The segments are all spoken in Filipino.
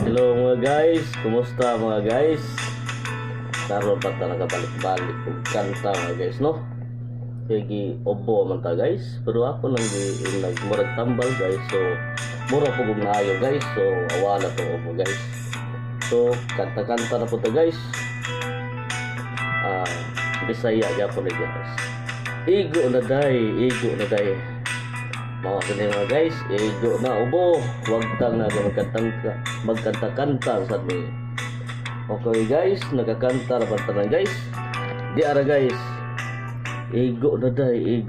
Hello mga guys, kumusta mga guys? Karon pa ta nakabalik-balik og kanta mga guys, no? Kaya obo man ta guys, pero ako lang di nagmurag tambal guys, so mura po kung naayo guys, so awala to obo guys. So kanta-kanta na po ta guys. Bisaya gyapon ni guys. Igo na day. Mga ganyan mga guys, igo na ubo. Huwag tang na magkanta-kanta sa mi. Okay guys, nagkakanta na pantanan guys. Di ara guys. Igo na day.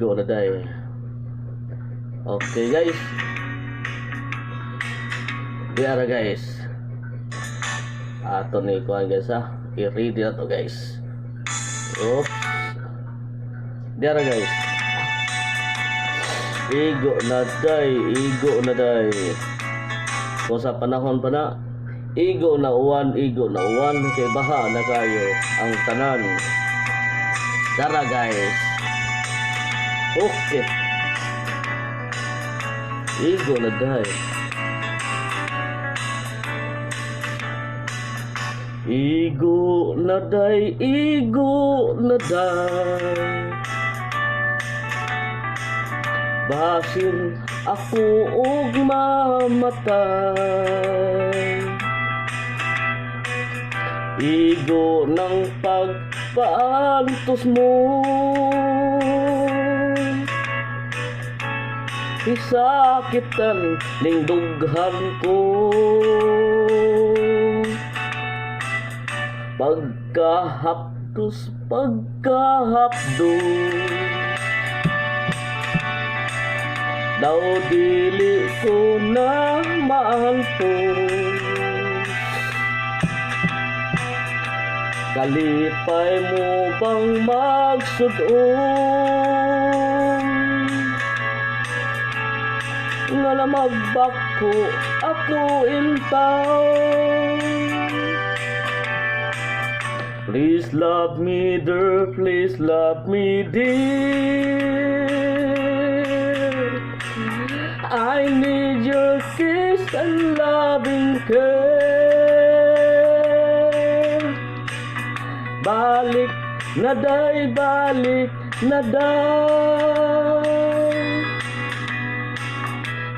Okay guys. Di ara guys. Ato ni kuan guys ha. I-ready na to guys. Oops. Di ara guys. Igo na day. Kung sa panahon pa na, igo na uwan, kay baha na kayo ang tanan. Tara guys. Okay. Igo na day. Igo na day. Basin ako og mamatay. Igo ng pagpaantos mo. Isakitan ning dughan ko. Pagkahapdos daw dili ko na maantos. Kalipay mo bang magsudon? Nga na magbako ako intaw. Please love me dear, please love me dear. I need your kiss and loving care. Balik na day.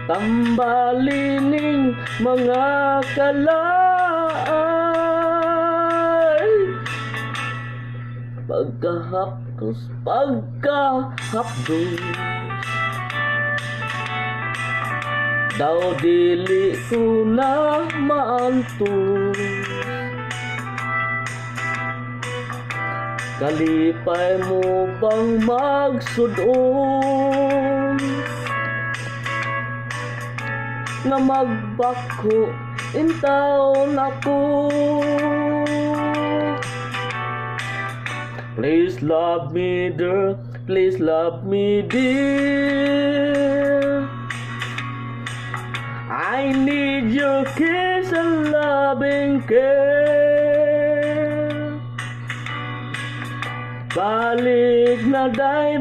Tambalining mga kalay. Pagkahapdos daw dili ko na maantos. Kalipay mo bang magsudon? Nga magbako intaon ako. Please love me dear, please love me dear. I need your kiss and loving care. Balik na day.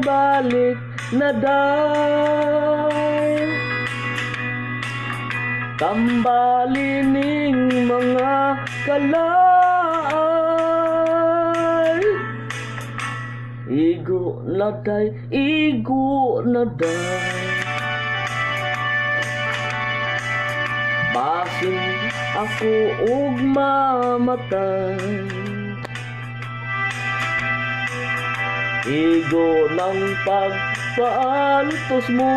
Tambalining mga kalay. Igo na day. Basin ako og mamatay. Igo ng pagpaantos mo.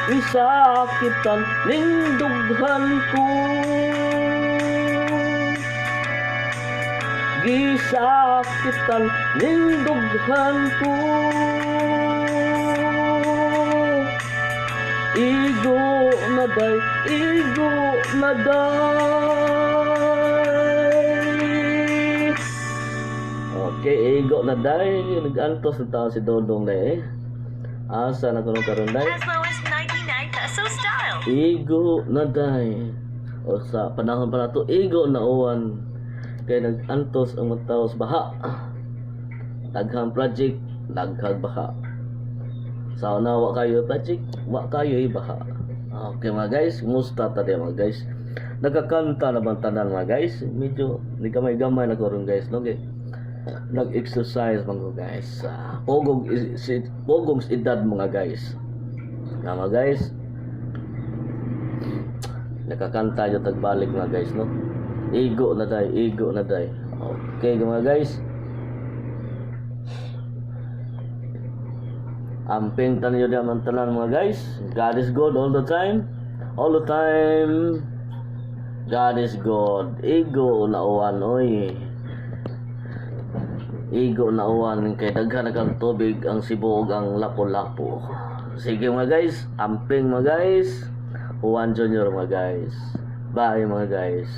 Isakitan ning dughan ko. Gisakitan ning dughan ko. Igo na day. Okay, igo na day. Nag-antos na tao si Dodong na eh. Asa na kuno karon day? As low as 99 peso style. Igo na day. O sa panahon pa na to, igo na uwan. Kaya nag-antos ang mga tao sa baha. Daghang project, daghang baha. Sa una wa kayo project, wa kayo ibaha. Okay mga guys, musta tadi mga guys. Nagkakanta na bang tanan mga guys? Medyo ni gamay-gamay na ko ron guys, no? Okay. Nag-exercise mga guys. Pogong edad mga guys. Na mga guys. Nakakanta yung tagbalik mga guys, no? Igo na day. Okay mga guys. Amping tayo di man tanan mga guys. God is good all the time. All the time. God is good. Igo na uwan oy. Igo na uwan kay daghan na kang tubig ang sibog ang lapo-lapo. Sige mga guys, amping mga guys. Juan Junior mga guys. Bye mga guys.